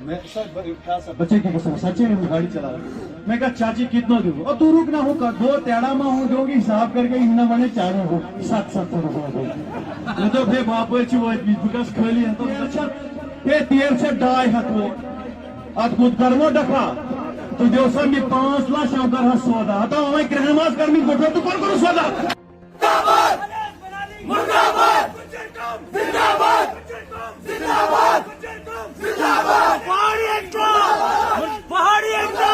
बच्चे की कसम सच्चे में गाड़ी चला रहा। मैं कहा चाची कितना दूँ और तू रुक ना हो दो तेड़ा में हूँ जो कि हिसाब करके इन्ना बने चारों हो 770 रुपये ये तो फिर बाप विकास खाली है तो अच्छा ये 13 से 2.5 हाथ वो आज खुद कर्मो डका तो जो सब में 5 लाख शंकर है सौदा तो हमें ग्रहमास करनी गोठो तो कौन करो सौदा मुर्दाबाद जिंदाबाद जिंदाबाद जिंदाबाद पहाड़ी एकता पहाड़ी एकता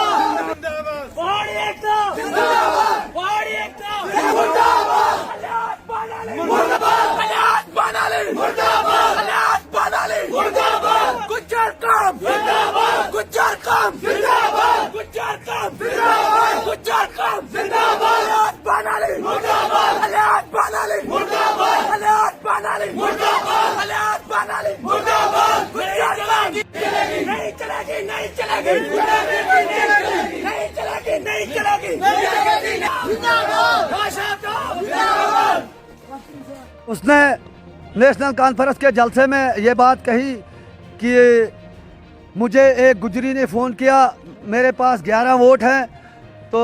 पहाड़ी एकता जिंदाबाद पहाड़ी एकता मुर्दाबाद मुर्दाबाद अलियास बनाली मुर्दाबाद अलियास बनाली मुर्दाबाद गुज्जर काम जिंदाबाद गुज्जर काम जिंदाबाद गुज्जर काम जिंदाबाद गुज्जर काम जिंदाबाद अलियास बनाली मुर्दाबाद अलियास बनाली मुर्दाबाद अलियास बनाली मुर्दाबाद अलियास बनाली मुर्दाबाद नहीं चलेगी नहीं चलेगी नहीं चलेगी नहीं चलेगी उसने नेशनल कॉन्फ्रेंस के जलसे में ये बात कही कि मुझे एक गुजरी ने फ़ोन किया मेरे पास 11 वोट हैं तो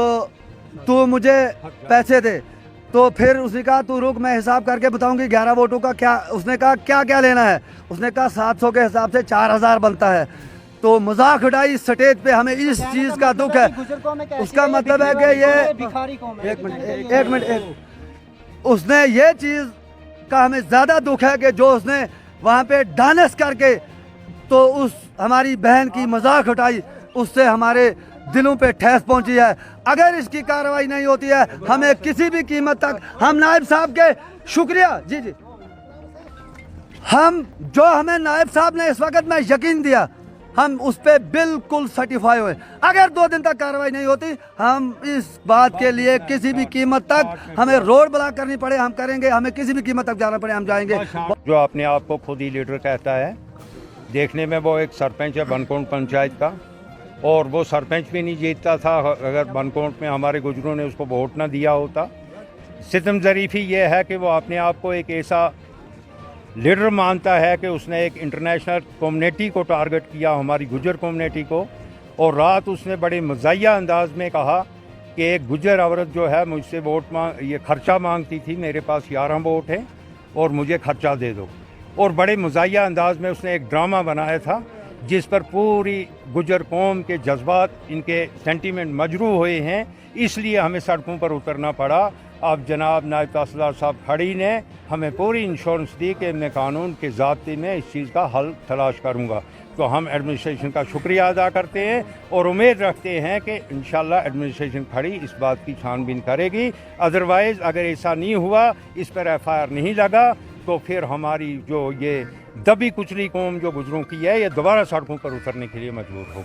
तू मुझे पैसे दे तो फिर उसने कहा तू रुक मैं हिसाब करके बताऊंगी 11 वोटों का क्या। उसने कहा क्या क्या लेना है। उसने कहा 700 के हिसाब से 4000 बनता है। तो मजाक उड़ाई स्टेज पे। हमें इस चीज़ का दुख है। उसका मतलब है कि ये एक मिनट उसने ये चीज़ का हमें ज़्यादा दुख है कि जो उसने वहाँ पे डांस करके तो उस हमारी बहन की मजाक उठाई उससे हमारे दिलों पे ठेस पहुंची है। अगर इसकी कार्रवाई नहीं होती है हमें किसी भी कीमत तक हम नायब साहब के शुक्रिया जी हम जो हमें नायब साहब ने इस वक्त में यकीन दिया हम उस पर बिल्कुल सर्टिफाई हुए। अगर 2 दिन तक कार्रवाई नहीं होती हम इस बात के लिए किसी भी कीमत तक हमें रोड ब्लॉक करनी पड़े हम करेंगे। हमें किसी भी कीमत तक जाना पड़े हम जाएंगे। जो अपने आप को खुद ही लीडर कहता है देखने में वो एक सरपंच है बनकोट पंचायत का और वो सरपंच भी नहीं जीतता था अगर बनकोट में हमारे गुजरों ने उसको वोट ना दिया होता। सितम ज़रीफ़ी ये है कि वो अपने आप को एक ऐसा लीडर मानता है कि उसने एक इंटरनेशनल कम्युनिटी को टारगेट किया हमारी गुजर कम्युनिटी को। और रात उसने बड़े मज़ाहिया अंदाज में कहा कि एक गुजर औरत जो है मुझसे वोट ये खर्चा मांगती थी मेरे पास 11 वोट हैं और मुझे खर्चा दे दो। और बड़े मज़ाहिया अंदाज में उसने एक ड्रामा बनाया था जिस पर पूरी गुजर कौम के जज्बात इनके सेंटीमेंट मजरू हुए हैं। इसलिए हमें सड़कों पर उतरना पड़ा। अब जनाब नायब तहसीलदार साहब खड़ी ने हमें पूरी इंश्योरेंस दी कि मैं कानून के ज़ाब्ते में इस चीज़ का हल तलाश करूँगा। तो हम एडमिनिस्ट्रेशन का शुक्रिया अदा करते हैं और उम्मीद रखते हैं कि इंशाल्लाह एडमिनिस्ट्रेशन खड़ी इस बात की छानबीन करेगी। अदरवाइज़ अगर ऐसा नहीं हुआ इस पर FIR नहीं लगा तो फिर हमारी जो ये दबी कुचली कौम जो गुजरों की है ये दोबारा सड़कों पर उतरने के लिए मजबूर हो।